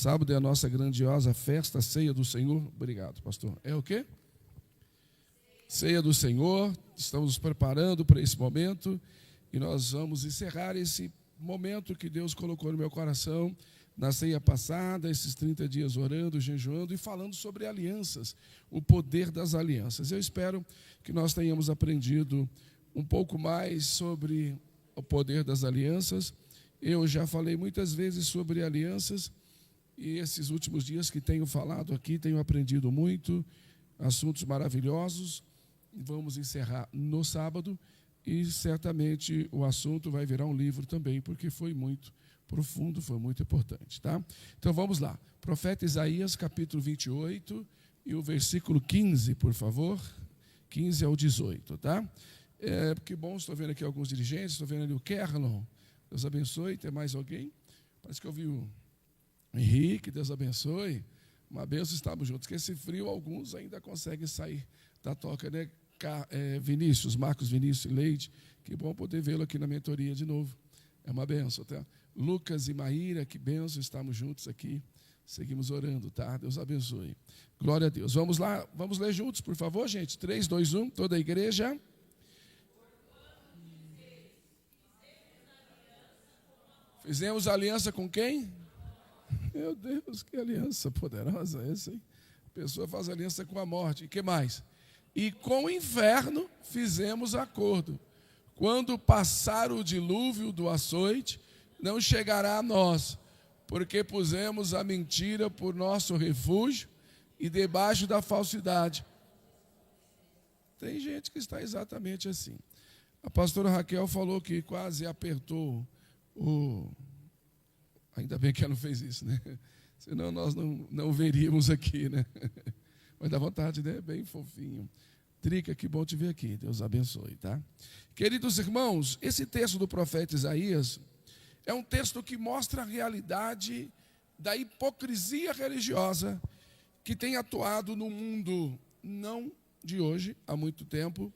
Sábado é a nossa grandiosa festa, a ceia do Senhor. Obrigado, pastor. É o quê? Ceia do Senhor. Estamos nos preparando para esse momento e nós vamos encerrar esse momento que Deus colocou no meu coração na ceia passada, esses 30 dias orando, jejuando e falando sobre alianças, o poder das alianças. Eu espero que nós tenhamos aprendido um pouco mais sobre o poder das alianças. Eu já falei muitas vezes sobre alianças e esses últimos dias que tenho falado aqui, tenho aprendido muito, assuntos maravilhosos. Vamos encerrar no sábado e certamente o assunto vai virar um livro também, porque foi muito profundo, foi muito importante, tá? Então vamos lá, profeta Isaías capítulo 28 e o versículo 15, por favor, 15 ao 18, tá? Que bom, estou vendo aqui alguns dirigentes, estou vendo ali o Kerlon, Deus abençoe. Tem mais alguém? Parece que eu vi o Henrique, Deus abençoe, uma benção, estamos juntos, que esse frio alguns ainda conseguem sair da toca, né? Vinícius, Marcos Vinícius e Leide, que bom poder vê-lo aqui na mentoria de novo, é uma benção, tá? Lucas e Maíra, que benção, estamos juntos aqui, seguimos orando, tá? Deus abençoe, glória a Deus. Vamos lá, vamos ler juntos, por favor, gente, 3, 2, 1, toda a igreja. Fizemos aliança com quem? Meu Deus, que aliança poderosa essa, hein? A pessoa faz aliança com a morte, e que mais? E com o inferno fizemos acordo. Quando passar o dilúvio do açoite, não chegará a nós, porque pusemos a mentira por nosso refúgio e debaixo da falsidade. Tem gente que está exatamente assim. A pastora Raquel falou que quase apertou o... Ainda bem que ela não fez isso, né? Senão nós não veríamos aqui, né? Mas dá vontade, né? Bem fofinho. Trica, que bom te ver aqui. Deus abençoe, tá? Queridos irmãos, esse texto do profeta Isaías é um texto que mostra a realidade da hipocrisia religiosa que tem atuado no mundo, não de hoje, há muito tempo,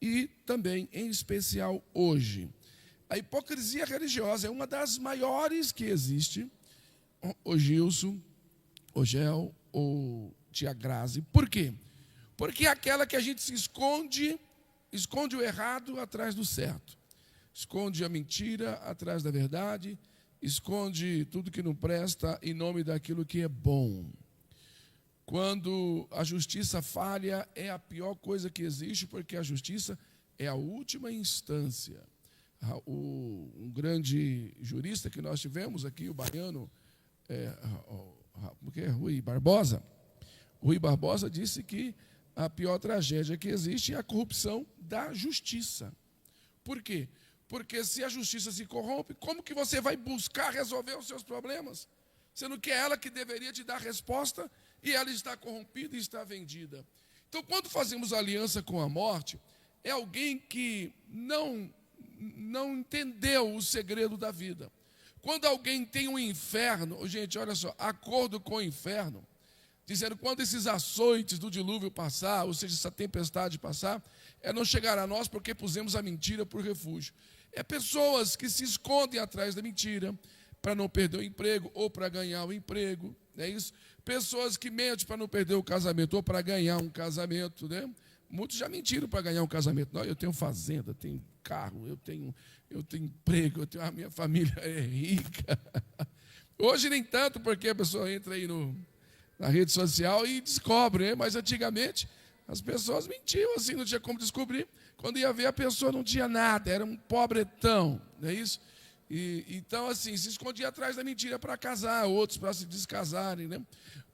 e também, em especial, hoje. A hipocrisia religiosa é uma das maiores que existe, o Gilson, o Gel, ou Tia Grazi. Por quê? Porque é aquela que a gente se esconde o errado atrás do certo. Esconde a mentira atrás da verdade, esconde tudo que não presta em nome daquilo que é bom. Quando a justiça falha, é a pior coisa que existe, porque a justiça é a última instância. Um grande jurista que nós tivemos aqui, o baiano, Rui Barbosa. Rui Barbosa disse que a pior tragédia que existe é a corrupção da justiça. Por quê? Porque se a justiça se corrompe, como que você vai buscar resolver os seus problemas? Sendo que é ela que deveria te dar resposta e ela está corrompida e está vendida. Então, quando fazemos aliança com a morte, é alguém que não entendeu o segredo da vida. Quando alguém tem um inferno, gente, olha só, acordo com o inferno, dizendo quando esses açoites do dilúvio passar, ou seja, essa tempestade passar, não chegará a nós porque pusemos a mentira por refúgio. É pessoas que se escondem atrás da mentira para não perder o emprego ou para ganhar o emprego, não é isso? Pessoas que mentem para não perder o casamento ou para ganhar um casamento, né? Muitos já mentiram para ganhar um casamento. Não, eu tenho fazenda, tenho carro, eu tenho emprego, a minha família é rica. Hoje nem tanto, porque a pessoa entra aí na rede social e descobre, né? Mas antigamente as pessoas mentiam assim, não tinha como descobrir. Quando ia ver, a pessoa não tinha nada, era um pobretão, não é isso? Então, assim, se escondia atrás da mentira para casar, outros para se descasarem, né?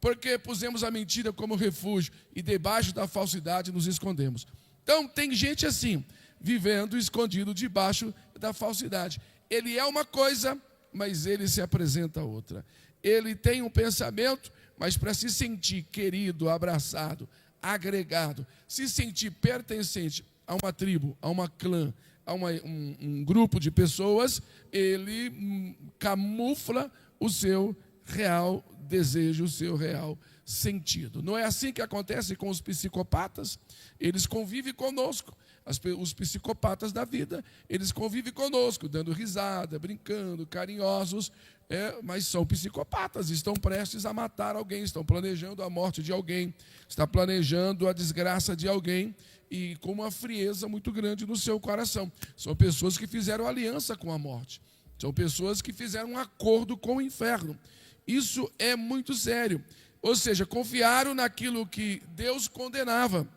Porque pusemos a mentira como refúgio e debaixo da falsidade nos escondemos. Então, tem gente assim, vivendo escondido debaixo da falsidade. Ele é uma coisa, mas ele se apresenta outra. Ele tem um pensamento, mas para se sentir querido, abraçado, agregado, se sentir pertencente a uma tribo, a uma clã, a um grupo de pessoas, ele camufla o seu real desejo, o seu real sentido. Não é assim que acontece com os psicopatas? Eles convivem conosco. Os psicopatas da vida, eles convivem conosco, dando risada, brincando, carinhosos, Mas são psicopatas, estão prestes a matar alguém, estão planejando a morte de alguém, estão planejando a desgraça de alguém, e com uma frieza muito grande no seu coração. São pessoas que fizeram aliança com a morte, são pessoas que fizeram um acordo com o inferno. Isso é muito sério. Ou seja, confiaram naquilo que Deus condenava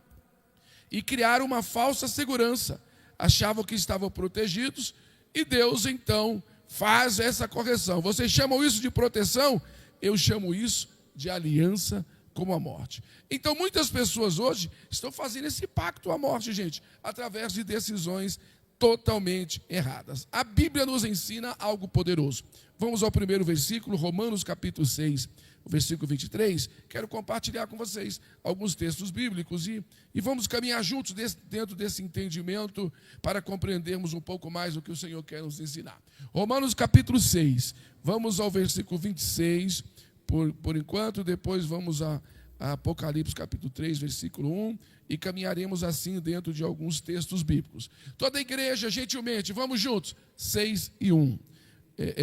e criaram uma falsa segurança. Achavam que estavam protegidos e Deus, então, faz essa correção. Vocês chamam isso de proteção? Eu chamo isso de aliança com a morte. Então, muitas pessoas hoje estão fazendo esse pacto à morte, gente, através de decisões totalmente erradas. A Bíblia nos ensina algo poderoso. Vamos ao primeiro versículo, Romanos capítulo 6, versículo 23. Quero compartilhar com vocês alguns textos bíblicos e vamos caminhar juntos dentro desse entendimento para compreendermos um pouco mais o que o Senhor quer nos ensinar. Romanos capítulo 6, vamos ao versículo 26, por enquanto, depois vamos a Apocalipse capítulo 3, versículo 1, e caminharemos assim dentro de alguns textos bíblicos. Toda a igreja, gentilmente, vamos juntos, 6 e 1.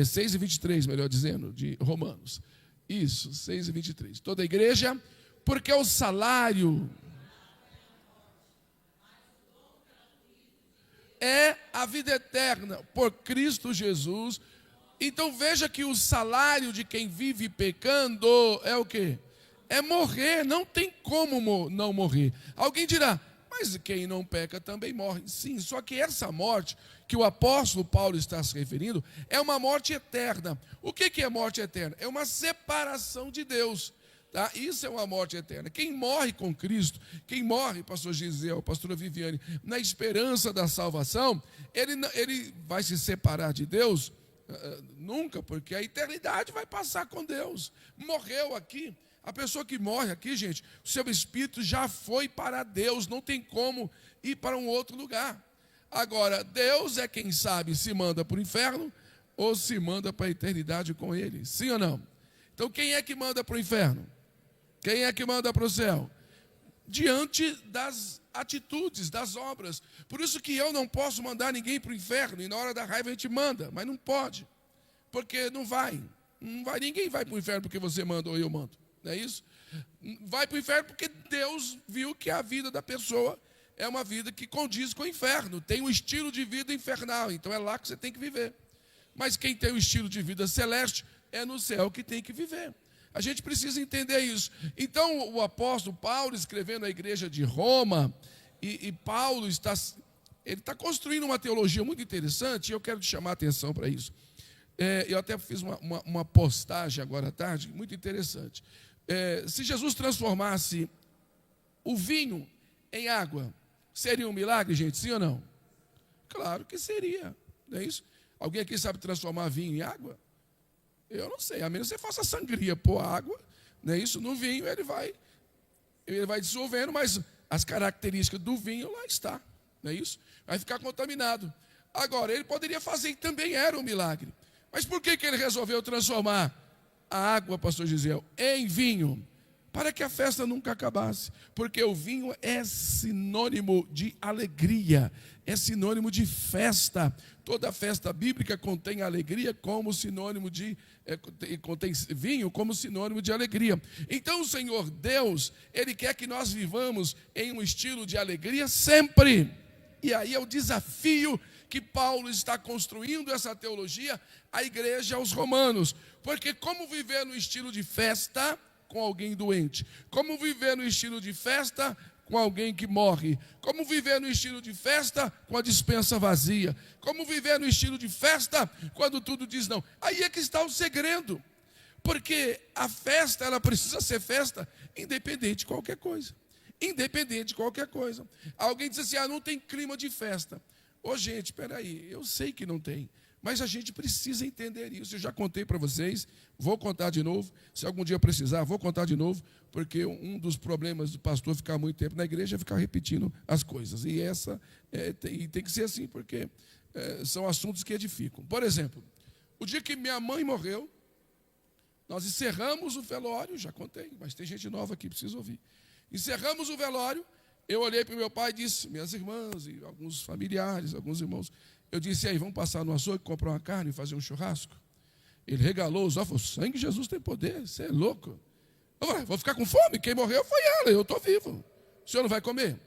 6 e 23, melhor dizendo, de Romanos. Isso, 6 e 23. Toda a igreja, porque o salário é a vida eterna por Cristo Jesus. Então veja que o salário de quem vive pecando é o quê? É morrer, não tem como não morrer. Alguém dirá, mas quem não peca também morre. Sim, só que essa morte que o apóstolo Paulo está se referindo é uma morte eterna. O que é morte eterna? É uma separação de Deus. Tá? Isso é uma morte eterna. Quem morre com Cristo, quem morre, pastor Gisele, pastora Viviane, na esperança da salvação, ele vai se separar de Deus? Nunca, porque a eternidade vai passar com Deus. Morreu aqui. A pessoa que morre aqui, gente, o seu espírito já foi para Deus, não tem como ir para um outro lugar. Agora, Deus é quem sabe se manda para o inferno ou se manda para a eternidade com Ele, sim ou não? Então, quem é que manda para o inferno? Quem é que manda para o céu? Diante das atitudes, das obras. Por isso que eu não posso mandar ninguém para o inferno, e na hora da raiva a gente manda, mas não pode, porque não vai, ninguém vai para o inferno porque você manda ou eu mando. Não é isso? Vai para o inferno porque Deus viu que a vida da pessoa é uma vida que condiz com o inferno. Tem um estilo de vida infernal, então é lá que você tem que viver. Mas quem tem um estilo de vida celeste é no céu que tem que viver. A gente precisa entender isso. Então o apóstolo Paulo, escrevendo à igreja de Roma, e Paulo está construindo uma teologia muito interessante, e eu quero te chamar a atenção para isso. Eu até fiz uma postagem agora à tarde, muito interessante. Se Jesus transformasse o vinho em água, seria um milagre, gente? Sim ou não? Claro que seria, não é isso? Alguém aqui sabe transformar vinho em água? Eu não sei, a menos que você faça sangria, pôr água, não é isso? No vinho ele vai dissolvendo, mas as características do vinho lá está, não é isso? Vai ficar contaminado. Agora, ele poderia fazer, e também era um milagre. Mas por que ele resolveu transformar a água, pastor Gisele, em vinho? Para que a festa nunca acabasse. Porque o vinho é sinônimo de alegria, é sinônimo de festa. Toda festa bíblica contém alegria como sinônimo contém vinho como sinônimo de alegria. Então o Senhor Deus, Ele quer que nós vivamos em um estilo de alegria sempre. E aí é o desafio que Paulo está construindo essa teologia à igreja, aos romanos. Porque como viver no estilo de festa com alguém doente? Como viver no estilo de festa com alguém que morre? Como viver no estilo de festa com a despensa vazia? Como viver no estilo de festa quando tudo diz não? Aí é que está o segredo. Porque a festa, ela precisa ser festa independente de qualquer coisa. Independente de qualquer coisa. Alguém diz assim, não tem clima de festa. Ô gente, espera aí, eu sei que não tem, mas a gente precisa entender isso. Eu já contei para vocês, vou contar de novo. Se algum dia precisar, vou contar de novo, porque um dos problemas do pastor ficar muito tempo na igreja é ficar repetindo as coisas. E tem que ser assim, porque são assuntos que edificam. Por exemplo, o dia que minha mãe morreu, nós encerramos o velório, já contei, mas tem gente nova aqui, precisa ouvir. Encerramos o velório. Eu olhei para o meu pai e disse, minhas irmãs e alguns familiares, alguns irmãos, eu disse, aí, vamos passar no açougue, comprar uma carne e fazer um churrasco? Ele regalou os olhos, falou, o sangue de Jesus tem poder, você é louco. Eu falei, vou ficar com fome, quem morreu foi ela, eu estou vivo. O senhor não vai comer?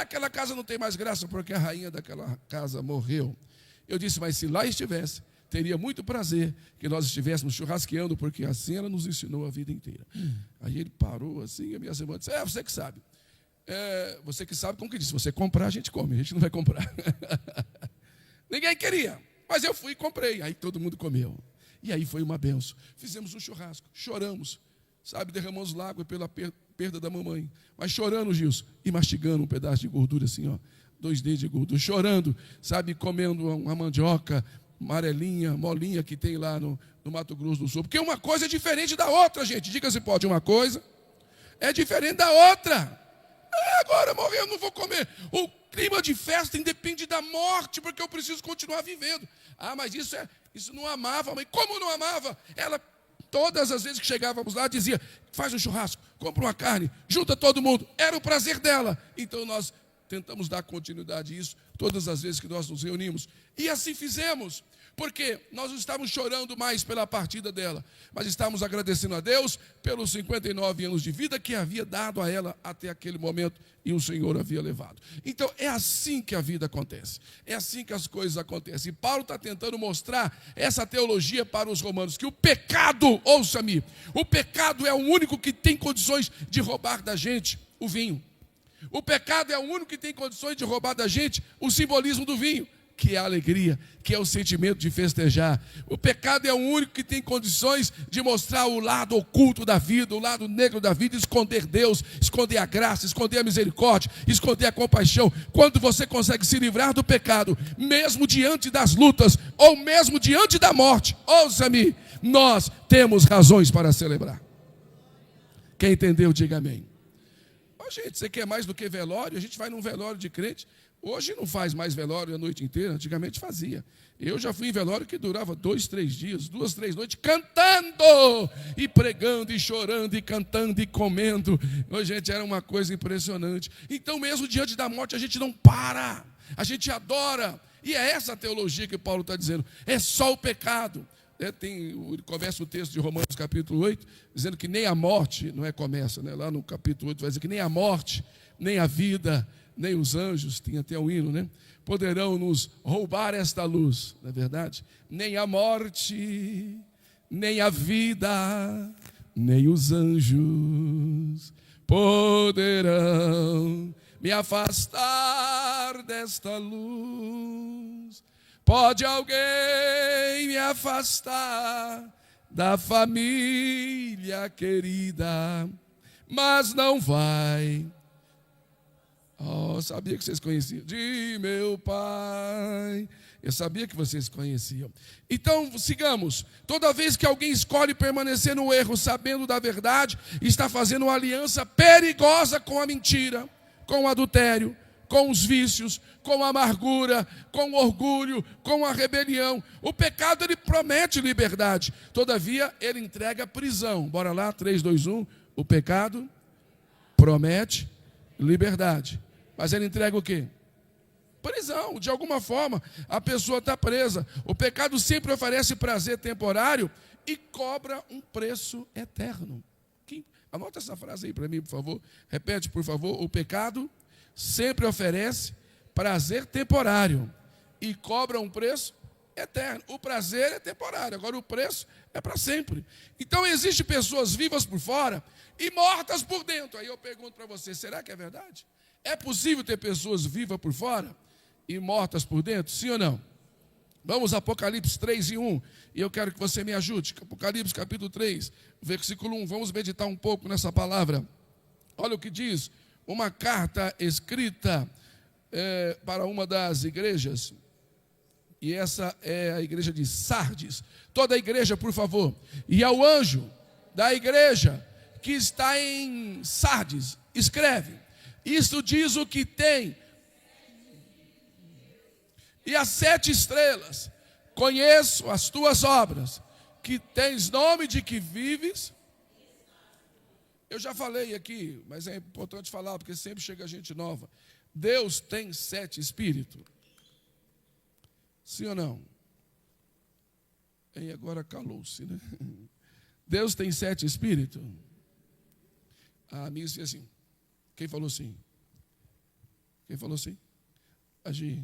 Aquela casa não tem mais graça, porque a rainha daquela casa morreu. Eu disse, mas se lá estivesse, teria muito prazer que nós estivéssemos churrasqueando, porque assim ela nos ensinou a vida inteira. Aí ele parou assim, e a minha irmã disse, você que sabe. Você que sabe, como que disse, você comprar, a gente come, a gente não vai comprar. Ninguém queria, mas eu fui e comprei, aí todo mundo comeu. E aí foi uma benção. Fizemos um churrasco, choramos, sabe, derramamos lágrimas pela perda da mamãe, mas chorando, Gilson, e mastigando um pedaço de gordura assim, ó, 2 dedos de gordura, chorando, sabe, comendo uma mandioca amarelinha, molinha que tem lá no Mato Grosso do Sul, porque uma coisa é diferente da outra, gente, diga se pode, uma coisa é diferente da outra. Agora morreu, não vou comer. O clima de festa independe da morte, porque eu preciso continuar vivendo. Mas isso não amava a mãe. Como não amava? Ela, todas as vezes que chegávamos lá, dizia, faz um churrasco, compra uma carne, junta todo mundo. Era o prazer dela. Então nós tentamos dar continuidade a isso todas as vezes que nós nos reunimos. E assim fizemos. Porque nós não estávamos chorando mais pela partida dela, mas estávamos agradecendo a Deus pelos 59 anos de vida que havia dado a ela até aquele momento e o Senhor havia levado. Então é assim que a vida acontece, é assim que as coisas acontecem. E Paulo está tentando mostrar essa teologia para os romanos, que o pecado, ouça-me, o pecado é o único que tem condições de roubar da gente o vinho. O pecado é o único que tem condições de roubar da gente o simbolismo do vinho, que é a alegria, que é o sentimento de festejar. O pecado é o único que tem condições de mostrar o lado oculto da vida, o lado negro da vida, esconder Deus, esconder a graça, esconder a misericórdia, esconder a compaixão. Quando você consegue se livrar do pecado, mesmo diante das lutas, ou mesmo diante da morte, ouça-me, nós temos razões para celebrar. Quem entendeu, diga amém. Gente, você quer mais do que velório? A gente vai num velório de crente. Hoje não faz mais velório a noite inteira, antigamente fazia. Eu já fui em velório que durava 2, 3 dias, 2, 3 noites, cantando, e pregando, e chorando, e cantando, e comendo. Gente, era uma coisa impressionante. Então mesmo diante da morte a gente não para, a gente adora. E é essa a teologia que Paulo está dizendo, é só o pecado. Ele começa o texto de Romanos capítulo 8, dizendo que nem a morte, não é começa, né? Lá no capítulo 8 vai dizer que nem a morte, nem a vida, nem os anjos, tem até um hino, né? Poderão nos roubar esta luz, não é verdade? Nem a morte, nem a vida, nem os anjos poderão me afastar desta luz. Pode alguém me afastar da família querida, mas não vai. Sabia que vocês conheciam. De meu Pai. Eu sabia que vocês conheciam. Então, sigamos. Toda vez que alguém escolhe permanecer no erro, sabendo da verdade, está fazendo uma aliança perigosa com a mentira, com o adultério, com os vícios, com a amargura, com o orgulho, com a rebelião. O pecado, ele promete liberdade. Todavia, ele entrega prisão. Bora lá, 3, 2, 1. O pecado promete liberdade. Mas ele entrega o quê? Prisão. De alguma forma, a pessoa está presa. O pecado sempre oferece prazer temporário e cobra um preço eterno. Anota essa frase aí para mim, por favor. Repete, por favor. O pecado sempre oferece prazer temporário e cobra um preço eterno. O prazer é temporário, agora o preço é para sempre. Então existem pessoas vivas por fora e mortas por dentro. Aí eu pergunto para você, será que é verdade? É possível ter pessoas vivas por fora e mortas por dentro? Sim ou não? Vamos a Apocalipse 3 e 1, e eu quero que você me ajude. Apocalipse capítulo 3, versículo 1, vamos meditar um pouco nessa palavra. Olha o que diz, uma carta escrita para uma das igrejas, e essa é a igreja de Sardes. Toda a igreja, por favor. E ao anjo da igreja que está em Sardes, escreve, isto diz o que tem, e as 7 estrelas, conheço as tuas obras, que tens nome de que vives. Eu já falei aqui, mas é importante falar, porque sempre chega gente nova. Deus tem 7 espíritos. Sim ou não? E agora calou-se, né? Deus tem 7 espíritos? A amiga disse assim. Quem falou sim? Quem falou sim? A Gi.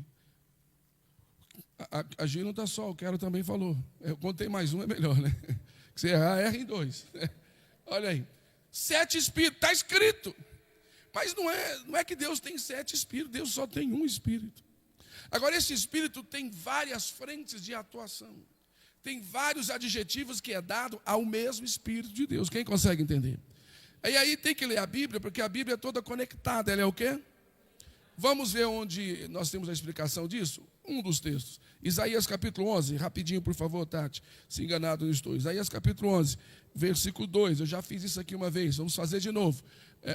A Gi não está só, o Quero também falou. Eu contei mais um, é melhor, né? Que você errar, erra em 2. Olha aí. 7 espíritos, está escrito. Mas não é que Deus tem 7 espíritos, Deus só tem um espírito. Agora, esse espírito tem várias frentes de atuação. Tem vários adjetivos que é dado ao mesmo Espírito de Deus. Quem consegue entender? E aí tem que ler a Bíblia, porque a Bíblia é toda conectada. Ela é o quê? Vamos ver onde nós temos a explicação disso? Um dos textos. Isaías capítulo 11, rapidinho por favor, Tati, se enganado não estou. Isaías capítulo 11, versículo 2, eu já fiz isso aqui uma vez, vamos fazer de novo.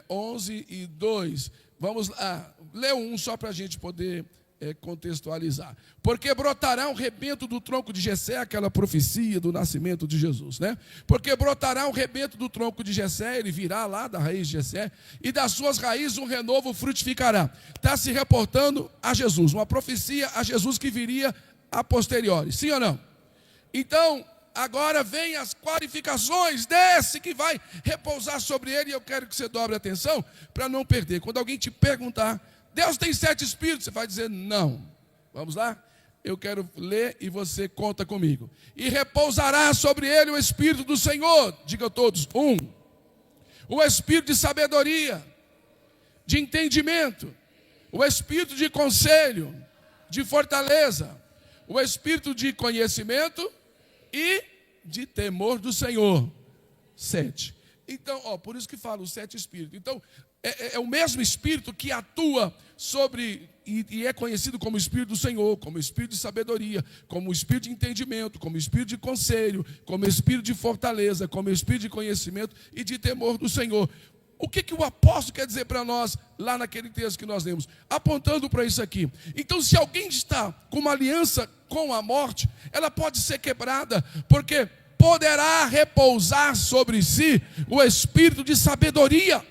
11 e 2, vamos lá, lê um só para a gente poder contextualizar. Porque brotará um rebento do tronco de Jessé, aquela profecia do nascimento de Jesus, né? Porque brotará um rebento do tronco de Jessé, ele virá lá da raiz de Jessé, e das suas raízes um renovo frutificará. Está se reportando a Jesus, uma profecia a Jesus que viria a posteriori, sim ou não? Então, agora vem as qualificações desse que vai repousar sobre ele, e eu quero que você dobre a atenção para não perder. Quando alguém te perguntar, Deus tem 7 espíritos, você vai dizer não. Vamos lá? Eu quero ler e você conta comigo. E repousará sobre ele o Espírito do Senhor. Diga todos, 1. O Espírito de sabedoria, de entendimento, o Espírito de conselho, de fortaleza, o Espírito de conhecimento e de temor do Senhor. 7. Então, por isso que fala os 7 espíritos. Então, é o mesmo Espírito que atua sobre, e é conhecido como Espírito do Senhor, como Espírito de sabedoria, como Espírito de entendimento, como Espírito de conselho, como Espírito de fortaleza, como Espírito de conhecimento e de temor do Senhor. O que o apóstolo quer dizer para nós, lá naquele texto que nós lemos? Apontando para isso aqui. Então, se alguém está com uma aliança com a morte, ela pode ser quebrada, porque poderá repousar sobre si o Espírito de sabedoria.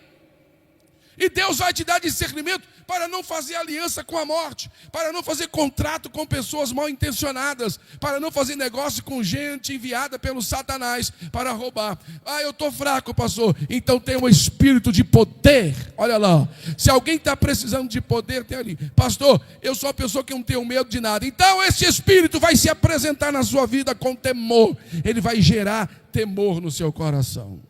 E Deus vai te dar discernimento para não fazer aliança com a morte, para não fazer contrato com pessoas mal intencionadas, para não fazer negócio com gente enviada pelo Satanás para roubar. Eu estou fraco, pastor. Então tem um espírito de poder. Olha lá, se alguém está precisando de poder, tem ali. Pastor, eu sou uma pessoa que não tenho medo de nada. Então esse espírito vai se apresentar na sua vida com temor. Ele vai gerar temor no seu coração.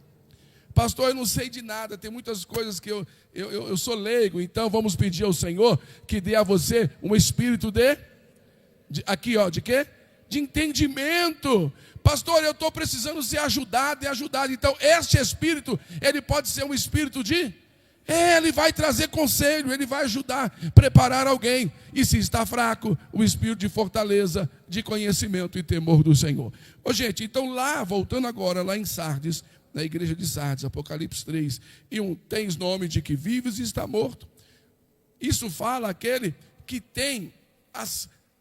Pastor, eu não sei de nada, tem muitas coisas que eu sou leigo, então vamos pedir ao Senhor que dê a você um espírito de quê? De entendimento. Pastor, eu estou precisando ser ajudado e ajudado. Então, este espírito, ele pode ser um espírito de... Ele vai trazer conselho, ele vai ajudar, preparar alguém. E se está fraco, o espírito de fortaleza, de conhecimento e temor do Senhor. Gente, então voltando agora lá em Sardes, na igreja de Sardes, Apocalipse 3, e 1, tens nome de que vives e está morto. Isso fala aquele que tem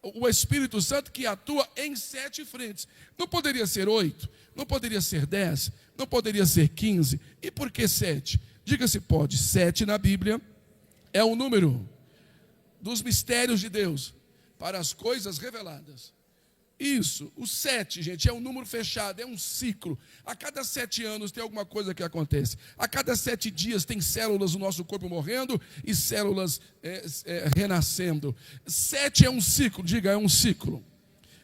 o Espírito Santo que atua em 7 frentes. Não poderia ser 8, não poderia ser 10, não poderia ser 15. E por que 7? Diga se pode. 7 na Bíblia é o número dos mistérios de Deus para as coisas reveladas. Isso, o 7, gente, é um número fechado, é um ciclo. A cada 7 anos tem alguma coisa que acontece. A cada 7 dias tem células do nosso corpo morrendo e células renascendo. 7 é um ciclo, diga, é um ciclo.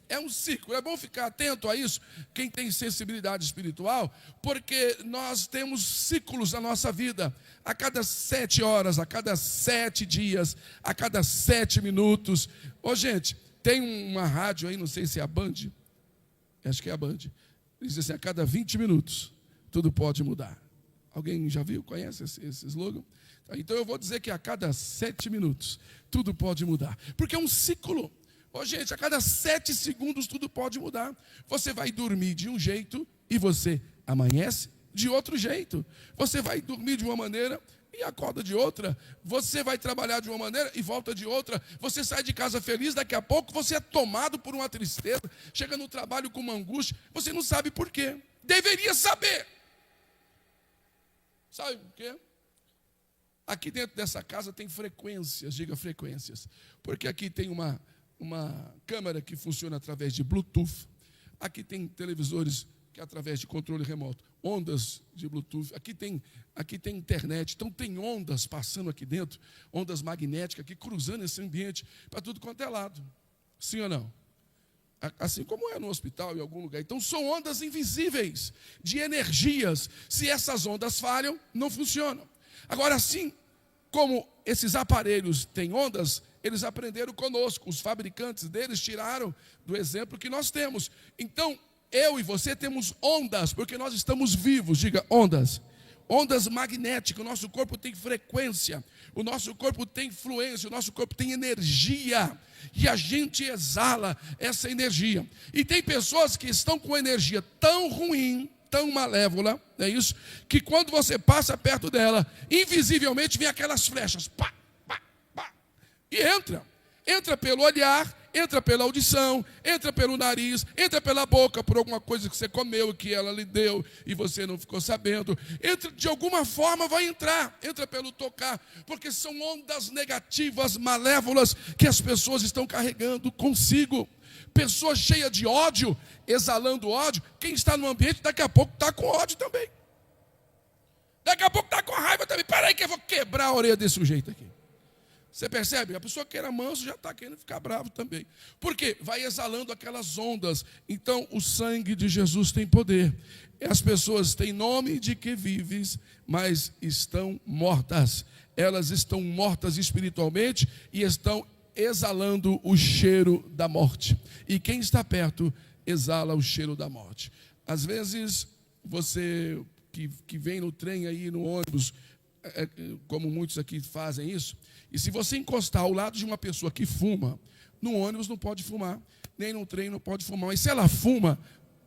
É um ciclo, é bom ficar atento a isso, quem tem sensibilidade espiritual, porque nós temos ciclos na nossa vida. A cada 7 horas, a cada 7 dias, a cada 7 minutos. Gente, tem uma rádio aí, não sei se é a Band, acho que é a Band, diz assim, a cada 20 minutos, tudo pode mudar. Alguém já viu, conhece esse slogan? Então eu vou dizer que a cada 7 minutos, tudo pode mudar, porque é um ciclo. Gente, a cada 7 segundos tudo pode mudar. Você vai dormir de um jeito e você amanhece de outro jeito. Você vai dormir de uma maneira e acorda de outra. Você vai trabalhar de uma maneira e volta de outra. Você sai de casa feliz, daqui a pouco você é tomado por uma tristeza. Chega no trabalho com uma angústia, você não sabe por quê. Deveria saber. Sabe por quê? Aqui dentro dessa casa tem frequências, diga frequências. Porque aqui tem uma câmera que funciona através de Bluetooth. Aqui tem televisores que através de controle remoto, ondas de Bluetooth, aqui tem internet, então tem ondas passando aqui dentro, ondas magnéticas aqui cruzando esse ambiente para tudo quanto é lado. Sim ou não? Assim como é no hospital, em algum lugar. Então são ondas invisíveis de energias. Se essas ondas falham, não funcionam. Agora, assim como esses aparelhos têm ondas, eles aprenderam conosco. Os fabricantes deles tiraram do exemplo que nós temos. Então, eu e você temos ondas, porque nós estamos vivos. Diga, ondas. Ondas magnéticas, o nosso corpo tem frequência, o nosso corpo tem fluência, o nosso corpo tem energia, e a gente exala essa energia. E tem pessoas que estão com energia tão ruim, tão malévola, é isso, que quando você passa perto dela, invisivelmente vem aquelas flechas, pá, pá, pá, e entra pelo olhar, entra pela audição, entra pelo nariz, entra pela boca por alguma coisa que você comeu, que ela lhe deu e você não ficou sabendo. Entra, de alguma forma vai entrar, entra pelo tocar, porque são ondas negativas, malévolas, que as pessoas estão carregando consigo. Pessoa cheia de ódio, exalando ódio, quem está no ambiente daqui a pouco está com ódio também. Daqui a pouco está com raiva também. Peraí que eu vou quebrar a orelha desse sujeito aqui. Você percebe? A pessoa que era manso já está querendo ficar bravo também. Por quê? Vai exalando aquelas ondas. Então, o sangue de Jesus tem poder. As pessoas têm nome de que vives, mas estão mortas. Elas estão mortas espiritualmente e estão exalando o cheiro da morte. E quem está perto, exala o cheiro da morte. Às vezes, você que vem no trem aí, no ônibus, como muitos aqui fazem isso, e se você encostar ao lado de uma pessoa que fuma, no ônibus não pode fumar, nem no trem não pode fumar, mas se ela fuma,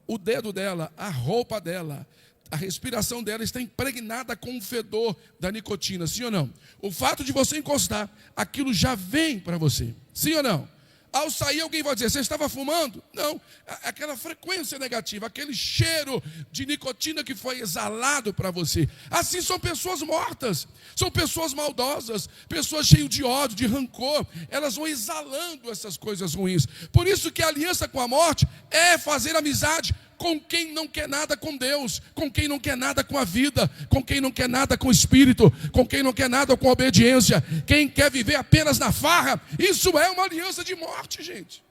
o dedo dela, a roupa dela, a respiração dela está impregnada com o fedor da nicotina, sim ou não? O fato de você encostar, aquilo já vem para você, sim ou não? Ao sair, alguém vai dizer, você estava fumando? Não, aquela frequência negativa, aquele cheiro de nicotina que foi exalado para você. Assim são pessoas mortas, são pessoas maldosas, pessoas cheias de ódio, de rancor. Elas vão exalando essas coisas ruins. Por isso que a aliança com a morte é fazer amizade com quem não quer nada com Deus, com quem não quer nada com a vida, com quem não quer nada com o Espírito, com quem não quer nada com a obediência. Quem quer viver apenas na farra, isso é uma aliança de morte, gente.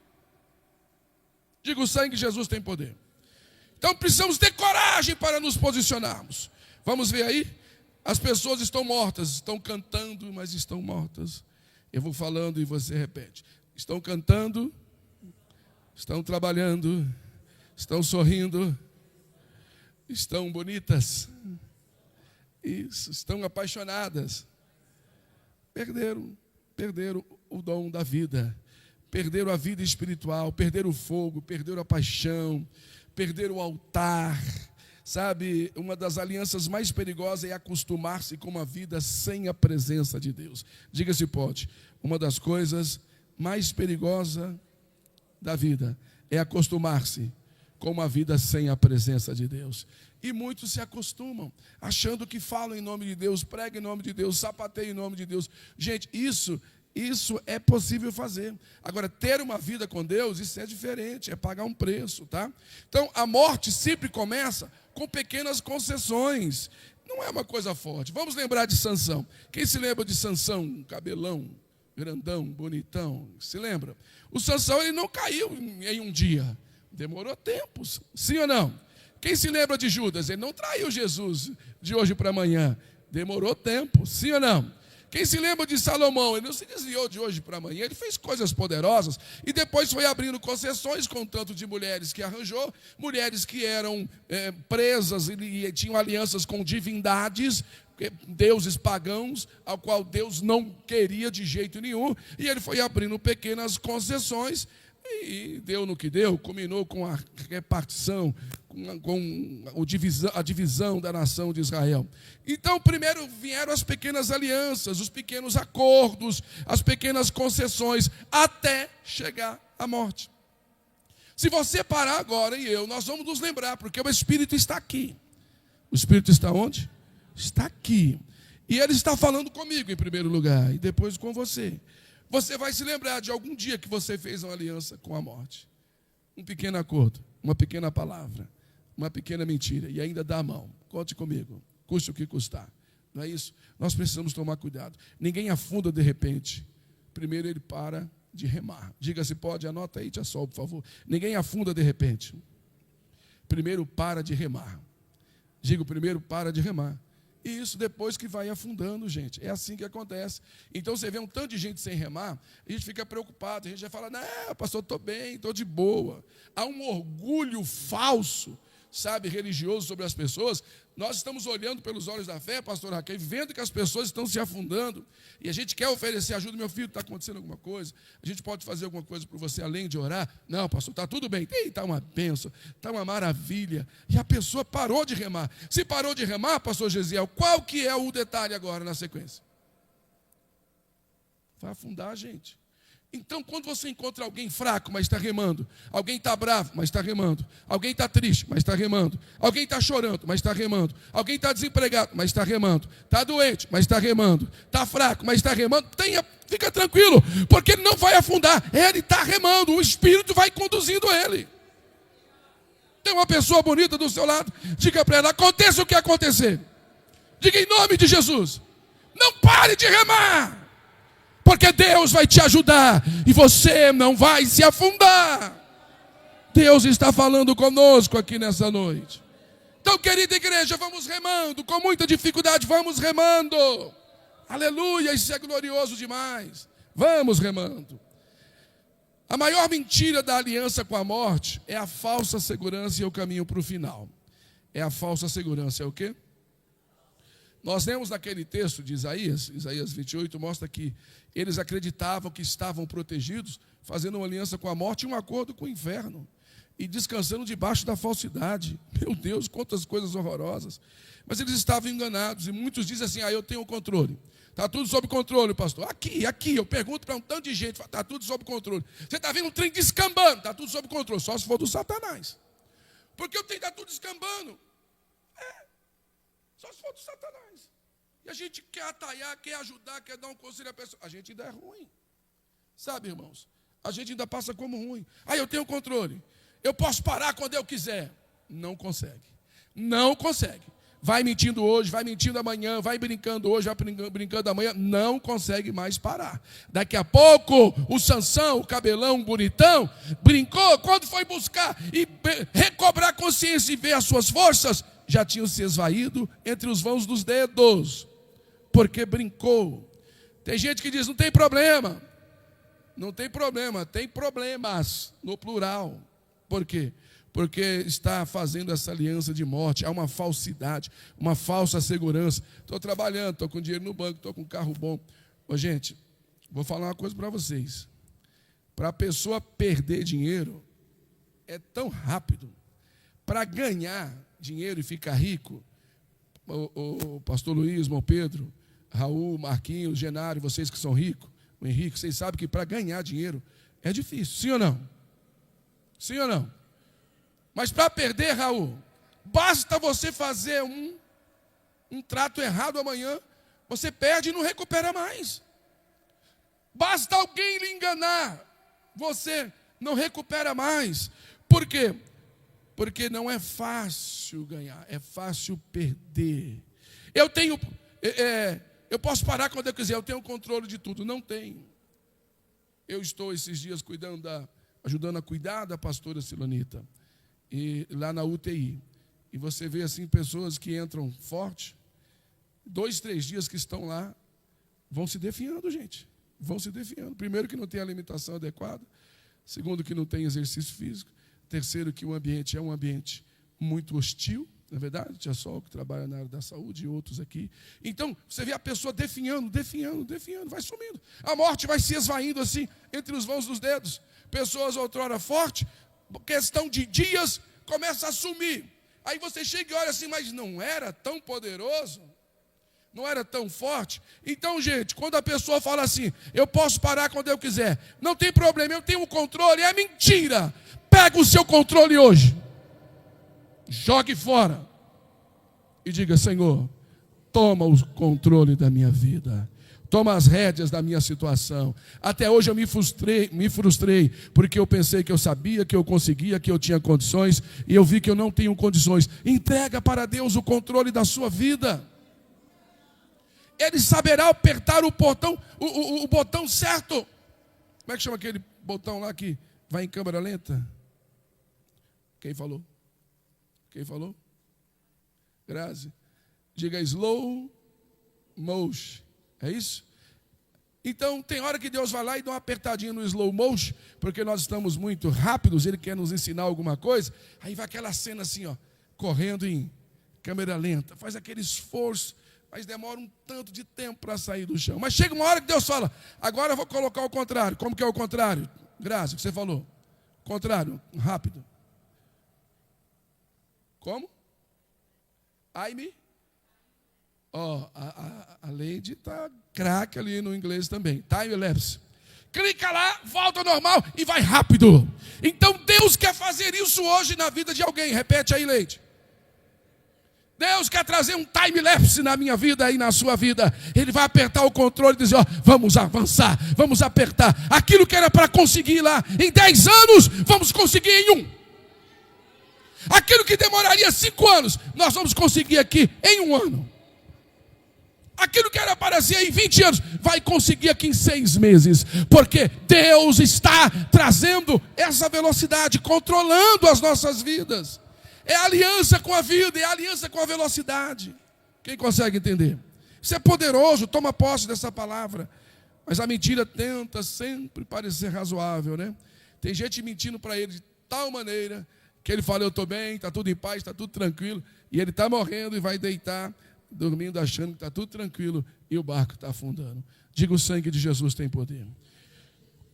Diga, o sangue de Jesus tem poder. Então precisamos ter coragem para nos posicionarmos. Vamos ver aí? As pessoas estão mortas, estão cantando, mas estão mortas. Eu vou falando e você repete. Estão cantando, estão trabalhando, estão sorrindo, estão bonitas, isso, estão apaixonadas. Perderam o dom da vida, perderam a vida espiritual, perderam o fogo, perderam a paixão, perderam o altar. Sabe, uma das alianças mais perigosas é acostumar-se com uma vida sem a presença de Deus. Diga se pode, uma das coisas mais perigosas da vida é acostumar-se com uma vida sem a presença de Deus. E muitos se acostumam, achando que falam em nome de Deus, pregam em nome de Deus, sapateiam em nome de Deus. Gente, isso é possível fazer. Agora, ter uma vida com Deus, isso é diferente, é pagar um preço, tá? Então, a morte sempre começa com pequenas concessões. Não é uma coisa forte. Vamos lembrar de Sansão. Quem se lembra de Sansão? Cabelão, grandão, bonitão. Se lembra? O Sansão, ele não caiu em um dia. Demorou tempos, sim ou não? Quem se lembra de Judas? Ele não traiu Jesus de hoje para amanhã. Demorou tempo, sim ou não? Quem se lembra de Salomão? Ele não se desviou de hoje para amanhã. Ele fez coisas poderosas e depois foi abrindo concessões com tanto de mulheres que arranjou, mulheres que eram presas e tinham alianças com divindades, deuses pagãos, ao qual Deus não queria de jeito nenhum, e ele foi abrindo pequenas concessões. E deu no que deu, culminou com a repartição, com a divisão da nação de Israel. Então, primeiro vieram as pequenas alianças, os pequenos acordos, as pequenas concessões, até chegar à morte. Se você parar agora e nós vamos nos lembrar, porque o Espírito está aqui. O Espírito está onde? Está aqui. E ele está falando comigo em primeiro lugar, e depois com você. Você vai se lembrar de algum dia que você fez uma aliança com a morte. Um pequeno acordo, uma pequena palavra, uma pequena mentira, e ainda dá a mão. Conte comigo, custe o que custar. Não é isso? Nós precisamos tomar cuidado. Ninguém afunda de repente. Primeiro ele para de remar. Diga se pode, anota aí, tia Sol, por favor. Ninguém afunda de repente. Primeiro para de remar. Digo, primeiro para de remar. E isso depois que vai afundando, gente. É assim que acontece. Então você vê um tanto de gente sem remar, a gente fica preocupado, a gente já fala, não, pastor, estou bem, estou de boa. Há um orgulho falso, sabe, religioso sobre as pessoas. Nós estamos olhando pelos olhos da fé, pastor Raquel, vendo que as pessoas estão se afundando, e a gente quer oferecer ajuda. Meu filho, está acontecendo alguma coisa? A gente pode fazer alguma coisa por você além de orar? Não, pastor, está tudo bem. Está uma bênção, está uma maravilha. E a pessoa parou de remar. Se parou de remar, pastor Gesiel, qual que é o detalhe agora na sequência? Vai afundar a gente. Então, quando você encontra alguém fraco, mas está remando, alguém está bravo, mas está remando, alguém está triste, mas está remando, alguém está chorando, mas está remando, alguém está desempregado, mas está remando, está doente, mas está remando, está fraco, mas está remando, fica tranquilo, porque ele não vai afundar, ele está remando, o Espírito vai conduzindo ele. Tem uma pessoa bonita do seu lado, diga para ela, aconteça o que acontecer, diga em nome de Jesus, não pare de remar, porque Deus vai te ajudar e você não vai se afundar. Deus está falando conosco aqui nessa noite. Então, querida igreja, vamos remando, com muita dificuldade, vamos remando. Aleluia, isso é glorioso demais. Vamos remando. A maior mentira da aliança com a morte é a falsa segurança e o caminho para o final. É a falsa segurança, é o quê? Nós lemos naquele texto de Isaías 28, mostra que eles acreditavam que estavam protegidos, fazendo uma aliança com a morte e um acordo com o inferno, e descansando debaixo da falsidade. Meu Deus, quantas coisas horrorosas. Mas eles estavam enganados, e muitos dizem assim, eu tenho o controle. Está tudo sob controle, pastor. Aqui, eu pergunto para um tanto de gente, está tudo sob controle. Você está vendo um trem descambando, está tudo sob controle, só se for do Satanás. Porque o trem está tudo descambando. Só se for do Satanás. E a gente quer atalhar, quer ajudar, quer dar um conselho à pessoa. A gente ainda é ruim. Sabe, irmãos? A gente ainda passa como ruim. Eu tenho controle. Eu posso parar quando eu quiser. Não consegue. Não consegue. Vai mentindo hoje, vai mentindo amanhã, vai brincando hoje, vai brincando amanhã. Não consegue mais parar. Daqui a pouco, o Sansão, o cabelão bonitão, brincou. Quando foi buscar e recobrar consciência e ver as suas forças, já tinham se esvaído entre os vãos dos dedos, porque brincou. Tem gente que diz, não tem problema. Não tem problema, tem problemas, no plural. Por quê? Porque está fazendo essa aliança de morte. Há uma falsidade, uma falsa segurança. Estou trabalhando, estou com dinheiro no banco, estou com um carro bom. Gente, vou falar uma coisa para vocês. Para a pessoa perder dinheiro, é tão rápido. Para ganhar dinheiro e ficar rico, o pastor Luiz, irmão Pedro, Raul, Marquinhos, Genário, vocês que são ricos, o Henrique, vocês sabem que para ganhar dinheiro é difícil, sim ou não? Sim ou não? Mas para perder, Raul, basta você fazer um trato errado amanhã, você perde e não recupera mais. Basta alguém lhe enganar, você não recupera mais. Por quê? Porque não é fácil ganhar, é fácil perder. Eu posso parar quando eu quiser, eu tenho controle de tudo. Não tenho. Eu estou esses dias ajudando a cuidar da pastora Silonita, e lá na UTI. E você vê assim pessoas que entram forte, 2, 3 dias que estão lá, vão se definhando, gente. Vão se definhando. Primeiro que não tem alimentação adequada, segundo que não tem exercício físico, terceiro que o ambiente é um ambiente muito hostil, não é verdade? Tia Sol, que trabalha na área da saúde, e outros aqui. Então, você vê a pessoa definhando, vai sumindo. A morte vai se esvaindo assim, entre os vãos dos dedos. Pessoas outrora fortes, questão de dias, começa a sumir. Aí você chega e olha assim, mas não era tão poderoso? Não era tão forte? Então, gente, quando a pessoa fala assim, eu posso parar quando eu quiser, não tem problema, eu tenho o controle, é mentira. Pega o seu controle hoje, jogue fora e diga, Senhor, toma o controle da minha vida, Toma as rédeas da minha situação. Até hoje eu me frustrei, porque eu pensei que eu sabia, que eu conseguia, que eu tinha condições, e eu vi que eu não tenho condições. Entrega para Deus o controle da sua vida. Ele saberá apertar o botão certo. Como é que chama aquele botão lá que vai em câmera lenta? Quem falou? Quem falou? Grazi. Diga slow motion. É isso? Então, tem hora que Deus vai lá e dá uma apertadinha no slow motion, porque nós estamos muito rápidos, Ele quer nos ensinar alguma coisa, aí vai aquela cena assim, ó, correndo em câmera lenta, faz aquele esforço, mas demora um tanto de tempo para sair do chão. Mas chega uma hora que Deus fala, agora eu vou colocar o contrário. Como que é o contrário? Graça, o que você falou? Contrário, rápido. Como? Aime? Ó, a Lady está craque ali no inglês também. Time lapse. Clica lá, volta ao normal e vai rápido. Então Deus quer fazer isso hoje na vida de alguém. Repete aí, Lady. Deus quer trazer um time lapse na minha vida e na sua vida. Ele vai apertar o controle e dizer, ó, vamos avançar, vamos apertar. Aquilo que era para conseguir lá em 10 anos, vamos conseguir em 1. Aquilo que demoraria 5 anos, nós vamos conseguir aqui em 1 ano. Aquilo que era para ser em 20 anos, vai conseguir aqui em 6 meses. Porque Deus está trazendo essa velocidade, controlando as nossas vidas. É a aliança com a vida, é a aliança com a velocidade. Quem consegue entender? Isso é poderoso, toma posse dessa palavra. Mas a mentira tenta sempre parecer razoável, né? Tem gente mentindo para ele de tal maneira que ele fala, eu estou bem, está tudo em paz, está tudo tranquilo. E ele está morrendo e vai deitar, dormindo, achando que está tudo tranquilo e o barco está afundando. Diga, o sangue de Jesus tem poder.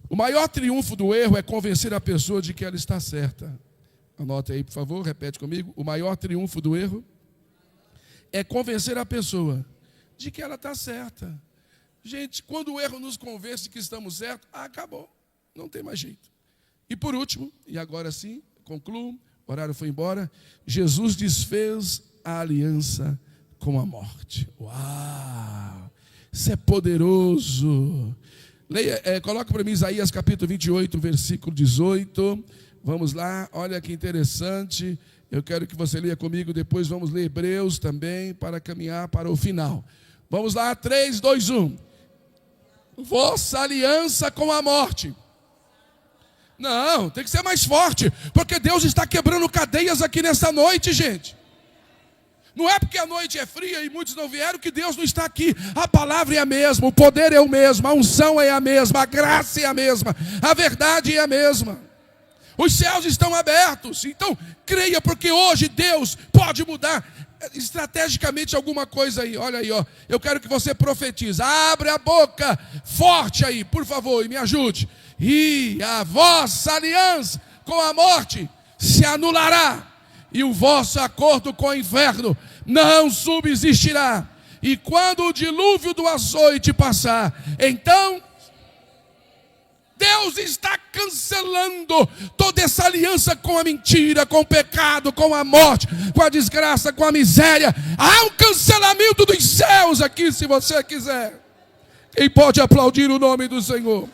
O maior triunfo do erro é convencer a pessoa de que ela está certa. Anote aí, por favor, repete comigo. O maior triunfo do erro é convencer a pessoa de que ela está certa. Gente, quando o erro nos convence de que estamos certos, acabou, não tem mais jeito. E por último, e agora sim, concluo, o horário foi embora, Jesus desfez a aliança com a morte. Uau! Isso é poderoso. Leia, coloca para mim Isaías capítulo 28, versículo 18. Vamos lá, olha que interessante. Eu quero que você leia comigo, depois vamos ler Hebreus também, para caminhar para o final. Vamos lá, 3, 2, 1. Vossa aliança com a morte. Não, tem que ser mais forte, porque Deus está quebrando cadeias aqui nessa noite, gente. Não é porque a noite é fria e muitos não vieram que Deus não está aqui. A palavra é a mesma, o poder é o mesmo, a unção é a mesma, a graça é a mesma, a verdade é a mesma. Os céus estão abertos, então creia, porque hoje Deus pode mudar estrategicamente alguma coisa aí. Olha aí, ó. Eu quero que você profetize. Abre a boca forte aí, por favor, e me ajude. E a vossa aliança com a morte se anulará, e o vosso acordo com o inferno não subsistirá. E quando o dilúvio do açoite passar, então Deus está cancelando toda essa aliança com a mentira, com o pecado, com a morte, com a desgraça, com a miséria. Há um cancelamento dos céus aqui, se você quiser. Quem pode aplaudir o nome do Senhor?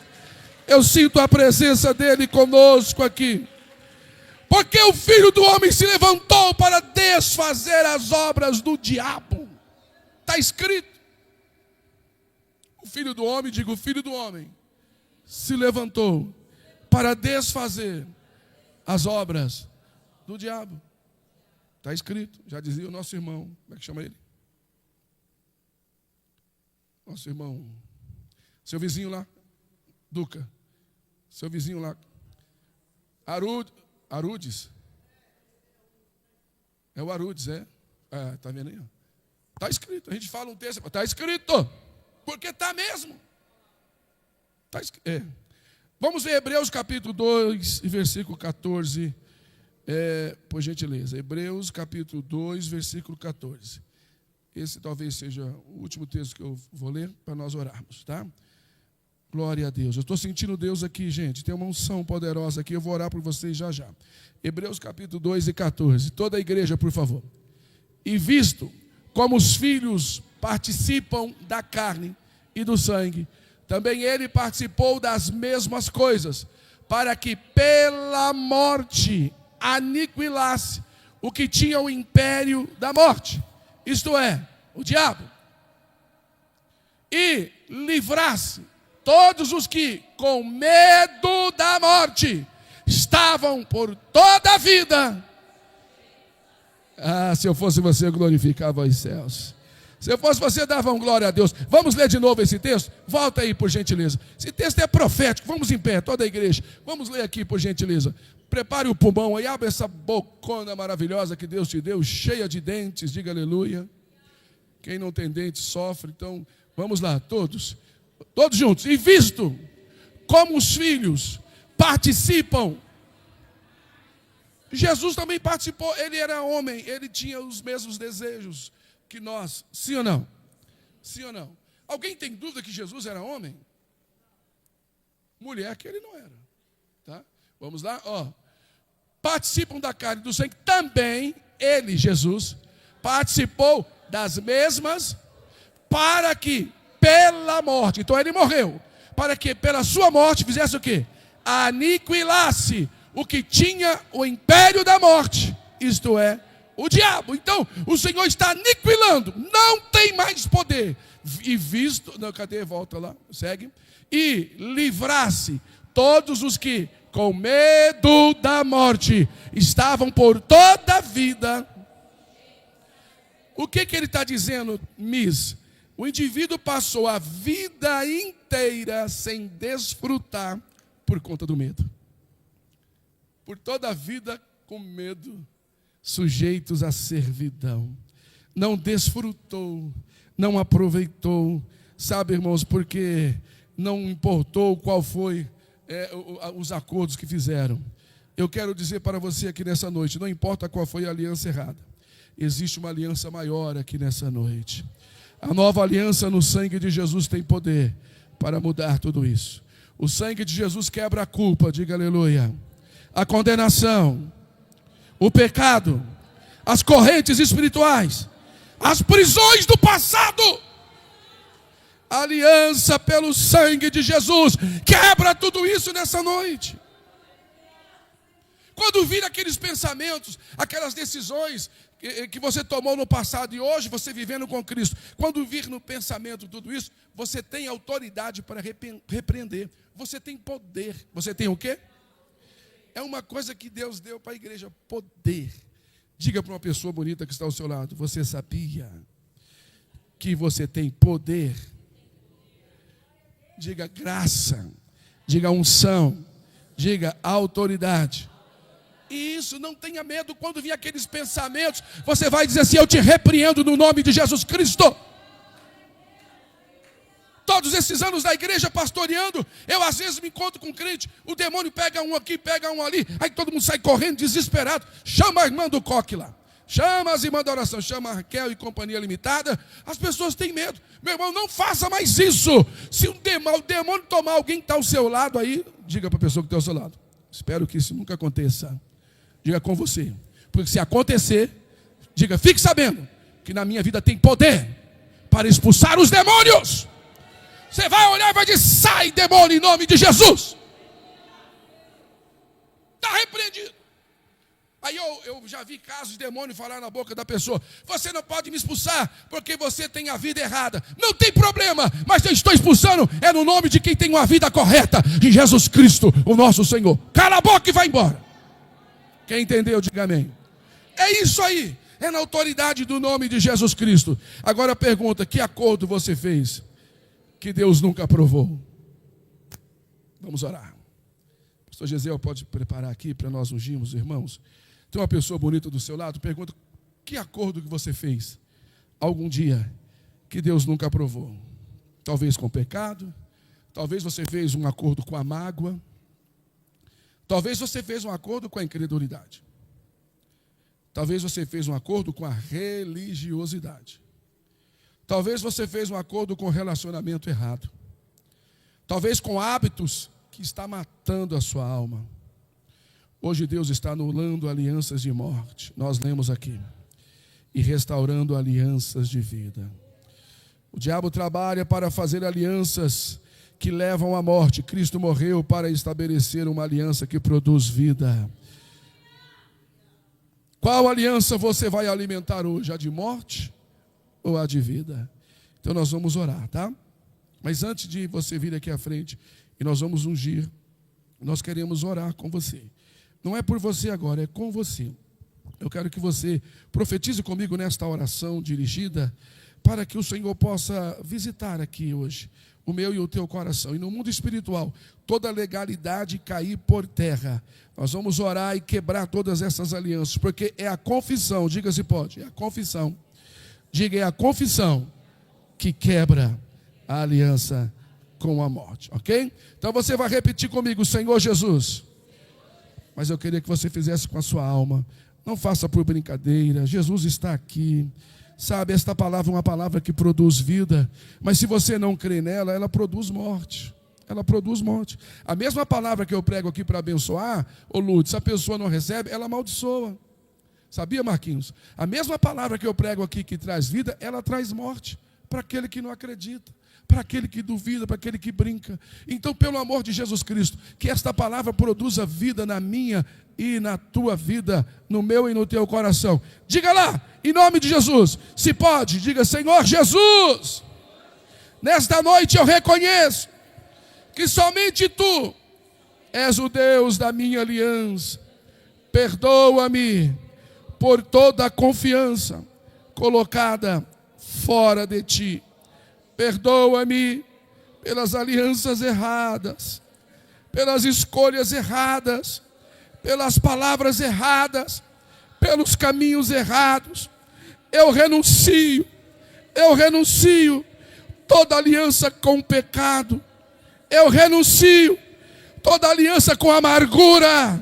Eu sinto a presença dele conosco aqui. Porque o Filho do Homem se levantou para desfazer as obras do diabo. Está escrito. O Filho do Homem, digo, o Filho do Homem se levantou para desfazer as obras do diabo. Está escrito, já dizia o nosso irmão, como é que chama ele? Nosso irmão, seu vizinho lá, Duca, seu vizinho lá, Arudes. É o Arudes, é? Está vendo aí? Está escrito, a gente fala um texto, está escrito, porque está mesmo. Vamos ver Hebreus capítulo 2, versículo 14, por gentileza. Hebreus capítulo 2, versículo 14. Esse talvez seja o último texto que eu vou ler para nós orarmos, tá? Glória a Deus. Eu estou sentindo Deus aqui, gente. Tem uma unção poderosa aqui. Eu vou orar por vocês já já. Hebreus capítulo 2 e 14. Toda a igreja, por favor. E visto como os filhos participam da carne e do sangue, também ele participou das mesmas coisas, para que pela morte aniquilasse o que tinha o império da morte, isto é, o diabo, e livrasse todos os que, com medo da morte, estavam por toda a vida. Se eu fosse você, eu glorificava os céus. Se eu fosse você, dava glória a Deus. Vamos ler de novo esse texto? Volta aí, por gentileza. Esse texto é profético. Vamos em pé, toda a igreja. Vamos ler aqui, por gentileza. Prepare o pulmão aí, abre essa bocona maravilhosa que Deus te deu, cheia de dentes, diga aleluia. Quem não tem dentes sofre, então vamos lá, todos juntos. E visto como os filhos participam, Jesus também participou, ele era homem, ele tinha os mesmos desejos que nós, sim ou não? Sim ou não? Alguém tem dúvida que Jesus era homem? Mulher que ele não era, tá? Vamos lá, participam da carne e do sangue, também ele, Jesus, participou das mesmas, para que pela morte, então ele morreu, para que pela sua morte fizesse o quê? Aniquilasse o que tinha o império da morte, isto é, o diabo. Então, o Senhor está aniquilando, não tem mais poder. E visto, não, cadê? Volta lá, segue. E livrasse todos os que, com medo da morte, estavam por toda a vida. O que ele está dizendo, Miss? O indivíduo passou a vida inteira sem desfrutar por conta do medo. Por toda a vida com medo, sujeitos à servidão. Não desfrutou, não aproveitou. Sabe, irmãos, porque não importou qual foi os acordos que fizeram. Eu quero dizer para você aqui nessa noite, não importa qual foi a aliança errada. Existe uma aliança maior aqui nessa noite. A nova aliança no sangue de Jesus tem poder para mudar tudo isso. O sangue de Jesus quebra a culpa, diga aleluia. A condenação, o pecado, as correntes espirituais, as prisões do passado. A aliança pelo sangue de Jesus quebra tudo isso nessa noite. Quando vir aqueles pensamentos, aquelas decisões que você tomou no passado e hoje você vivendo com Cristo, quando vir no pensamento tudo isso, você tem autoridade para repreender. Você tem poder. Você tem o quê? É uma coisa que Deus deu para a igreja, poder. Diga para uma pessoa bonita que está ao seu lado, você sabia que você tem poder? Diga graça, diga unção, diga autoridade. E isso, não tenha medo quando vir aqueles pensamentos, você vai dizer assim, eu te repreendo no nome de Jesus Cristo. Todos esses anos da igreja pastoreando, eu às vezes me encontro com um crente, o demônio pega um aqui, pega um ali, aí todo mundo sai correndo, desesperado, chama a irmã do coque lá, chama as irmãs da oração, chama a Raquel e Companhia Limitada, as pessoas têm medo. Meu irmão, não faça mais isso. Se o demônio tomar alguém que está ao seu lado aí, diga para a pessoa que está ao seu lado, espero que isso nunca aconteça, diga com você, porque se acontecer, diga, fique sabendo que na minha vida tem poder para expulsar os demônios. Você vai olhar e vai dizer, sai demônio em nome de Jesus. Está repreendido. Aí eu já vi casos de demônio falar na boca da pessoa, você não pode me expulsar porque você tem a vida errada. Não tem problema, mas eu estou expulsando é no nome de quem tem uma vida correta, de Jesus Cristo, o nosso Senhor. Cala a boca e vai embora. Quem entendeu, diga amém. É isso aí, é na autoridade do nome de Jesus Cristo. Agora pergunta, que acordo você fez que Deus nunca aprovou? Vamos orar. O pastor Gesiel pode preparar aqui para nós ungirmos, irmãos. Tem uma pessoa bonita do seu lado, pergunta, que acordo que você fez algum dia que Deus nunca aprovou? Talvez com o pecado, talvez você fez um acordo com a mágoa, talvez você fez um acordo com a incredulidade, talvez você fez um acordo com a religiosidade, talvez você fez um acordo com o relacionamento errado, talvez com hábitos que está matando a sua alma. Hoje Deus está anulando alianças de morte, nós lemos aqui, e restaurando alianças de vida. O diabo trabalha para fazer alianças que levam à morte. Cristo morreu para estabelecer uma aliança que produz vida. Qual aliança você vai alimentar hoje? A de morte ou a de vida? Então nós vamos orar, tá? Mas antes de você vir aqui à frente e nós vamos ungir, nós queremos orar com você. Não é por você agora, é com você. Eu quero que você profetize comigo nesta oração dirigida para que o Senhor possa visitar aqui hoje o meu e o teu coração. E no mundo espiritual, toda legalidade cair por terra. Nós vamos orar e quebrar todas essas alianças, porque é a confissão, diga se pode, é a confissão. Diga, é a confissão que quebra a aliança com a morte, ok? Então você vai repetir comigo, Senhor Jesus. Mas eu queria que você fizesse com a sua alma. Não faça por brincadeira, Jesus está aqui. Sabe, esta palavra é uma palavra que produz vida, mas se você não crê nela, ela produz morte. Ela produz morte. A mesma palavra que eu prego aqui para abençoar, ô Lourdes, se a pessoa não recebe, ela amaldiçoa. Sabia, Marquinhos? A mesma palavra que eu prego aqui que traz vida, ela traz morte para aquele que não acredita, para aquele que duvida, para aquele que brinca. Então, pelo amor de Jesus Cristo, que esta palavra produza vida na minha e na tua vida, no meu e no teu coração. Diga lá, em nome de Jesus, se pode, diga, Senhor Jesus, nesta noite eu reconheço que somente Tu és o Deus da minha aliança. Perdoa-me por toda a confiança colocada fora de Ti. Perdoa-me pelas alianças erradas, pelas escolhas erradas, pelas palavras erradas, pelos caminhos errados. Eu renuncio toda aliança com o pecado. Eu renuncio toda aliança com a amargura.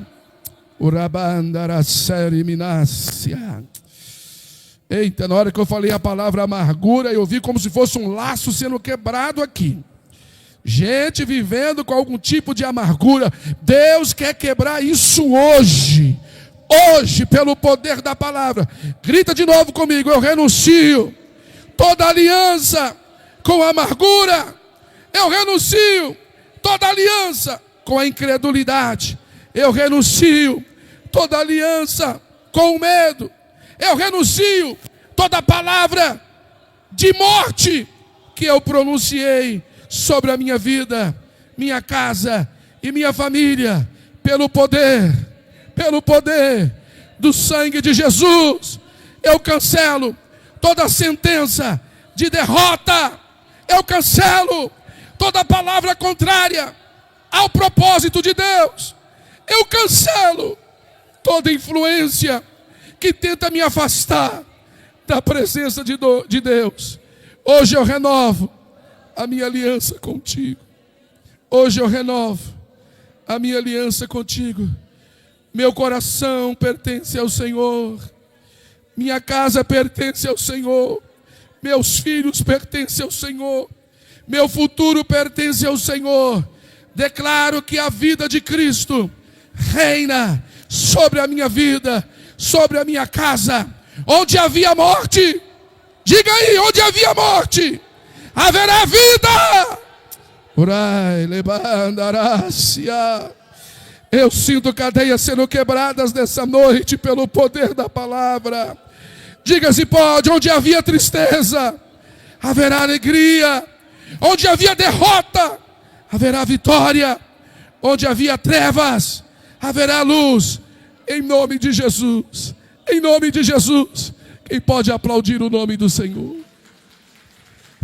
Eita, na hora que eu falei a palavra amargura, eu vi como se fosse um laço sendo quebrado aqui. Gente vivendo com algum tipo de amargura. Deus quer quebrar isso hoje. Hoje, pelo poder da palavra. Grita de novo comigo. Eu renuncio toda aliança com a amargura. Eu renuncio toda aliança com a incredulidade. Eu renuncio toda aliança com o medo. Eu renuncio toda palavra de morte que eu pronunciei sobre a minha vida, minha casa e minha família, pelo poder do sangue de Jesus. Eu cancelo toda sentença de derrota. Eu cancelo toda palavra contrária ao propósito de Deus. Eu cancelo toda influência que tenta me afastar da presença de Deus. Hoje eu renovo a minha aliança contigo. Hoje eu renovo a minha aliança contigo. Meu coração pertence ao Senhor. Minha casa pertence ao Senhor. Meus filhos pertencem ao Senhor. Meu futuro pertence ao Senhor. Declaro que a vida de Cristo reina sobre a minha vida, sobre a minha casa. Onde havia morte, diga aí, onde havia morte, haverá vida. Orai, lebandarácia. Eu sinto cadeias sendo quebradas nessa noite pelo poder da palavra. Diga se pode, onde havia tristeza, haverá alegria. Onde havia derrota, haverá vitória. Onde havia trevas, haverá luz. Em nome de Jesus. Em nome de Jesus. Quem pode aplaudir o nome do Senhor?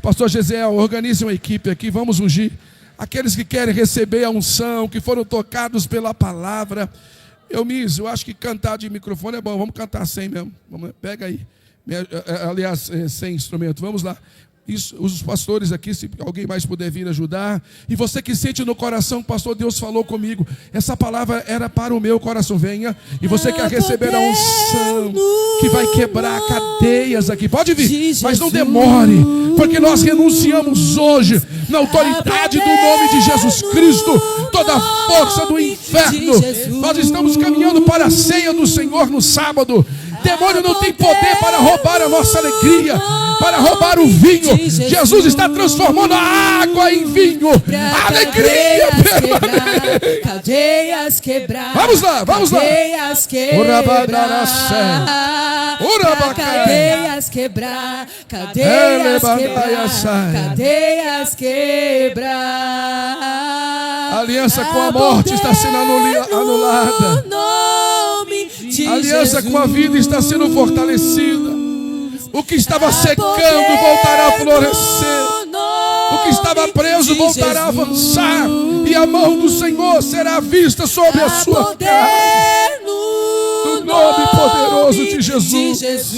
Pastor Gesiel, organize uma equipe aqui, vamos ungir aqueles que querem receber a unção, que foram tocados pela palavra. Eu acho que cantar de microfone é bom, vamos cantar sem mesmo. Pega aí, aliás, sem instrumento, vamos lá. Isso, os pastores aqui, se alguém mais puder vir ajudar. E você que sente no coração, pastor, Deus falou comigo, essa palavra era para o meu coração, venha. E você quer receber a unção que vai quebrar cadeias aqui, pode vir, mas não demore, porque nós renunciamos hoje na autoridade do nome de Jesus Cristo toda a força do inferno. Nós estamos caminhando para a ceia do Senhor no sábado. Demônio não tem poder para roubar a nossa alegria, para roubar o vinho. Jesus está transformando a água em vinho. A alegria permanece. Cadeias quebrar. Vamos lá, vamos lá. Cadeias quebrar. Cadeias quebrar. Cadeias quebrar. Cadeias quebrar. A aliança com a morte está sendo anulada. A aliança com a vida está sendo fortalecida. O que estava secando voltará a florescer. O que estava preso voltará a avançar. E a mão do Senhor será vista sobre a sua casa. No nome poderoso de Jesus.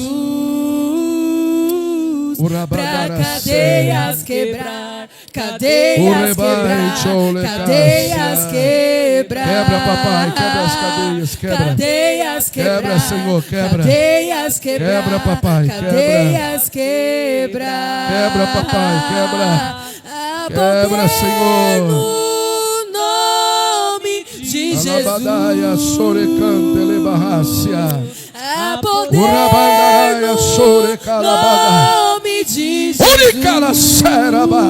Pra cadeias quebrar, cadeias quebrar, cadeias quebrar. Quebra, papai, quebra as cadeias, quebra. Cadeias quebrar, quebra, Senhor, quebra. Cadeias quebrar, quebra, papai, quebra. Cadeias quebrar. Quebra, papai, quebra. Quebra, Senhor. No nome de Jesus. Alabadaia, sorecante, lebarrácia. A poder Urabandaia, no sorecalabada. nome de Jesus. Uricalaceraba.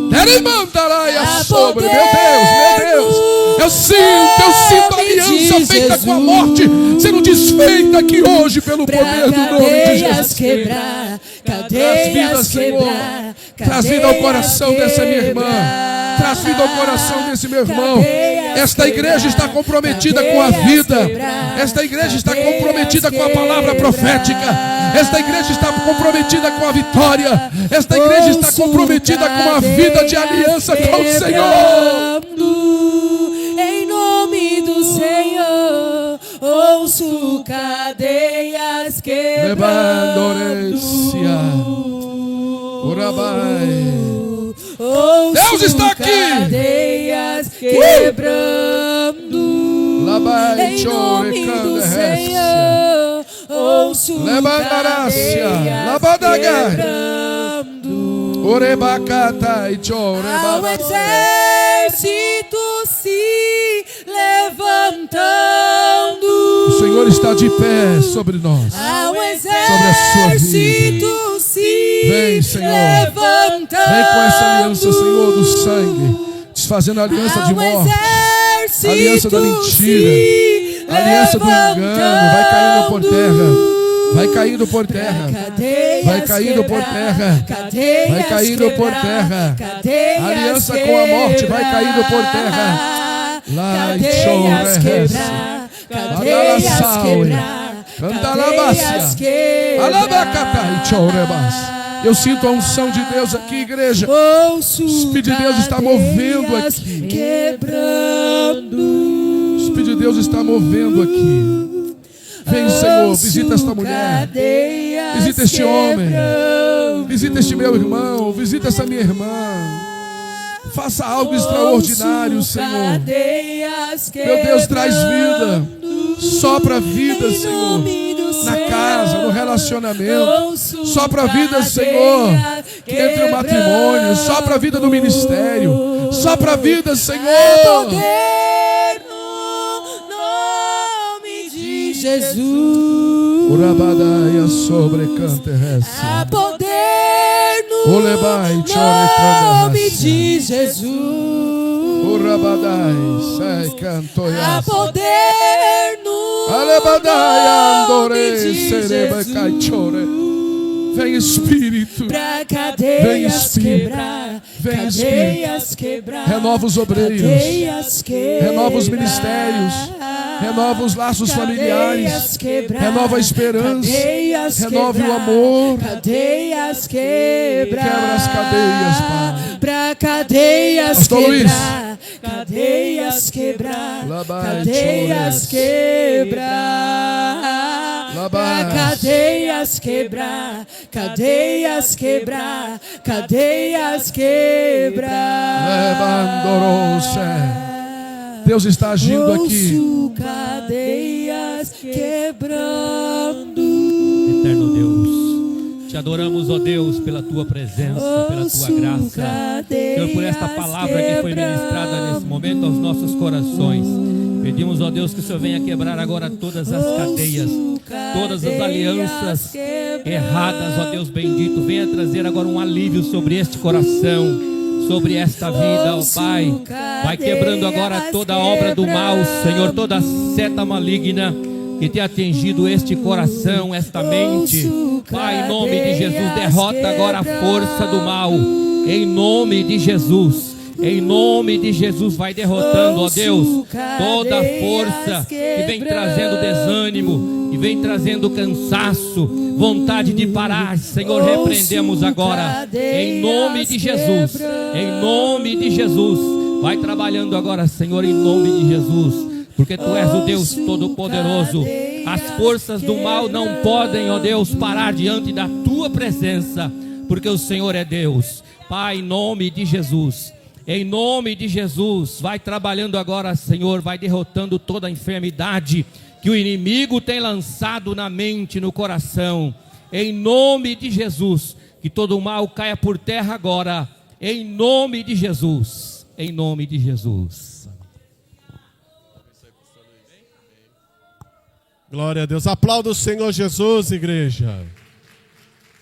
Derimandaraia sobre. Meu Deus. Eu sinto a aliança feita com a morte sendo desfeita aqui hoje pelo poder do nome de Jesus. Quebrar, Traz vida, Senhor. Traz vida ao coração dessa minha irmã. Traz vida ao coração desse meu irmão. Esta igreja está comprometida com a vida. Esta igreja está comprometida com a palavra profética. Esta igreja está comprometida com a vitória. Esta igreja está comprometida com a vida de aliança com o Senhor. Em nome do Senhor, ouço cadeias quebrando. Deus está aqui. Cadeias quebrando. Em nome do Senhor, ouço cadeias quebrando. Ao exército se levantando. O Senhor está de pé sobre nós, Ao sobre a sua vida. se Vem, Senhor. levantando. Vem com essa aliança, Senhor, do sangue, desfazendo a aliança de morte, a aliança da mentira, a aliança do engano. Vai caindo por terra. Vai caindo por terra. Vai caindo por terra. Vai caindo por terra. A aliança com a morte vai caindo por terra. Lá e chorrece. Cadeias quebrar. Cadeias quebrar. Eu sinto a unção de Deus aqui, igreja. O Espírito de Deus está movendo aqui. O Espírito de Deus está movendo aqui. Vem, Senhor, visita esta mulher, visita este homem, visita este meu irmão, visita essa minha irmã. Faça algo extraordinário, Senhor. Meu Deus, traz vida, sopra vida, Senhor, na casa, no relacionamento. Sopra vida, Senhor, entre o matrimônio. Sopra vida no ministério. Sopra vida, Senhor. Jesus, Urabadaia sobre canterrece. há poder no Olebai, nome de Jesus. Urabadai, sai cantoias. Há poder no Alebadaia, andore, nome de sereba, caichore. Vem Espírito, pra vem cadeias Espírito, quebrar, vem cadeias Espírito. quebrar, Renova os obreiros, cadeias quebrar, renova os ministérios, renova os laços familiares, renova a esperança, renova o amor. cadeias quebrar, Quebra as cadeias, Pai. pra cadeias Pastor Luiz. quebrar, cadeias quebrar, Labai, cadeias chores. quebrar, Labai. pra cadeias quebrar, cadeias quebrar, cadeias quebrar. Levandorou-se. Deus está agindo aqui. Ouço cadeias quebrando. Eterno Deus, te adoramos, ó Deus, pela tua presença, pela tua graça. Senhor, por esta palavra que foi ministrada nesse momento aos nossos corações. Pedimos, ó Deus, que o Senhor venha quebrar agora todas as cadeias, todas as alianças erradas, ó Deus bendito. Venha trazer agora um alívio sobre este coração, sobre esta vida, ó Pai. Vai quebrando agora toda a obra do mal, Senhor, toda a seta maligna que tem atingido este coração, esta mente. Pai, em nome de Jesus, derrota agora a força do mal. Em nome de Jesus. Em nome de Jesus, vai derrotando, ó Deus, toda a força que vem trazendo desânimo, que vem trazendo cansaço, vontade de parar. Senhor, repreendemos agora, em nome de Jesus, em nome de Jesus. Vai trabalhando agora, Senhor, em nome de Jesus, porque Tu és o Deus Todo-Poderoso. As forças do mal não podem, ó Deus, parar diante da Tua presença, porque o Senhor é Deus. Pai, em nome de Jesus, em nome de Jesus, vai trabalhando agora, Senhor, vai derrotando toda a enfermidade que o inimigo tem lançado na mente, no coração. Em nome de Jesus, que todo o mal caia por terra agora, em nome de Jesus, em nome de Jesus. Glória a Deus, aplauda o Senhor Jesus, igreja.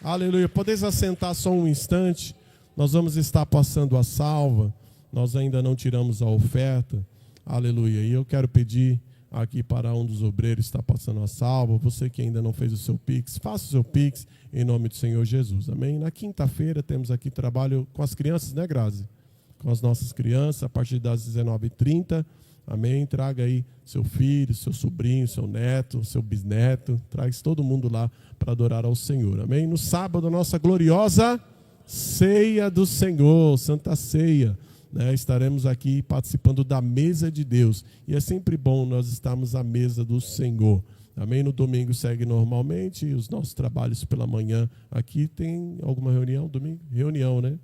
Aleluia, podeis assentar só um instante. Nós vamos estar passando a salva. Nós ainda não tiramos a oferta. Aleluia. E eu quero pedir aqui para um dos obreiros que está passando a salva. Você que ainda não fez o seu Pix, faça o seu Pix em nome do Senhor Jesus. Amém? Na quinta-feira temos aqui trabalho com as crianças, né, Grazi? Com as nossas crianças, a partir das 19h30. Amém? Traga aí seu filho, seu sobrinho, seu neto, seu bisneto. Traz todo mundo lá para adorar ao Senhor. Amém? No sábado, a nossa gloriosa Ceia do Senhor, Santa Ceia, né? Estaremos aqui participando da mesa de Deus, e é sempre bom nós estarmos à mesa do Senhor. Amém? No domingo segue normalmente os nossos trabalhos pela manhã. Aqui tem alguma reunião domingo? Reunião, né?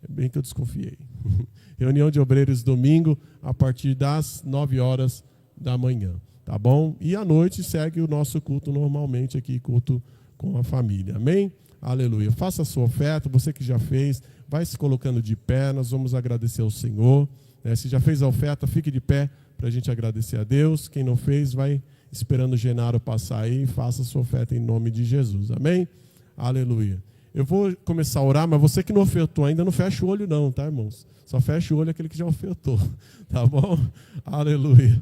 É bem que eu desconfiei. Reunião de obreiros domingo a partir das 9h da manhã, tá bom? E à noite segue o nosso culto normalmente aqui, culto com a família. Amém? Aleluia. Faça a sua oferta, você que já fez, vai se colocando de pé, nós vamos agradecer ao Senhor. Se já fez a oferta, fique de pé para a gente agradecer a Deus. Quem não fez, vai esperando o Genaro passar aí e faça a sua oferta em nome de Jesus. Amém? Aleluia. Eu vou começar a orar, mas você que não ofertou ainda, não fecha o olho não, tá, irmãos? Só fecha o olho aquele que já ofertou, tá bom? Aleluia.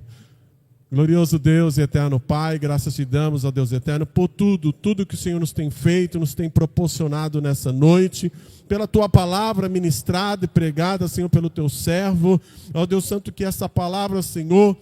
Glorioso Deus e eterno Pai, graças te damos, ó Deus eterno, por tudo que o Senhor nos tem feito, nos tem proporcionado nessa noite, pela tua palavra ministrada e pregada, Senhor, pelo teu servo. Ó Deus Santo, que essa palavra, Senhor,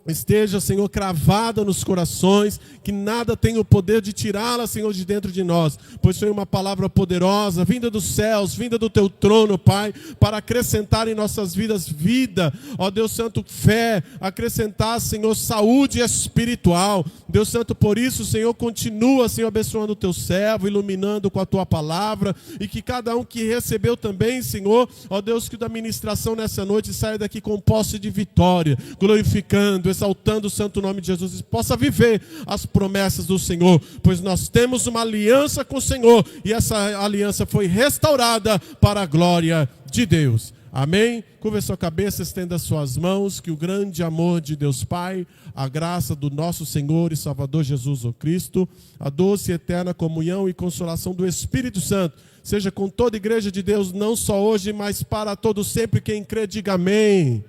esteja, Senhor, cravada nos corações, que nada tenha o poder de tirá-la, Senhor, de dentro de nós, pois foi uma palavra poderosa, vinda dos céus, vinda do teu trono, Pai, para acrescentar em nossas vidas vida, ó Deus Santo, fé, acrescentar, Senhor, saúde espiritual. Deus Santo, por isso, Senhor, continua, Senhor, abençoando o teu servo, iluminando com a tua palavra, e que cada um que recebeu também, Senhor, ó Deus, que da ministração nessa noite saia daqui com posse de vitória, glorificando, exaltando o santo nome de Jesus, e possa viver as promessas do Senhor, pois nós temos uma aliança com o Senhor, e essa aliança foi restaurada para a glória de Deus. Amém? Curva a sua cabeça, estenda as suas mãos, que o grande amor de Deus Pai, a graça do nosso Senhor e Salvador Jesus o Cristo, a doce e eterna comunhão e consolação do Espírito Santo, seja com toda a igreja de Deus, não só hoje, mas para todo sempre. Quem crê, diga amém.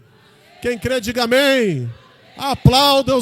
Quem crê, diga amém. Aplauda os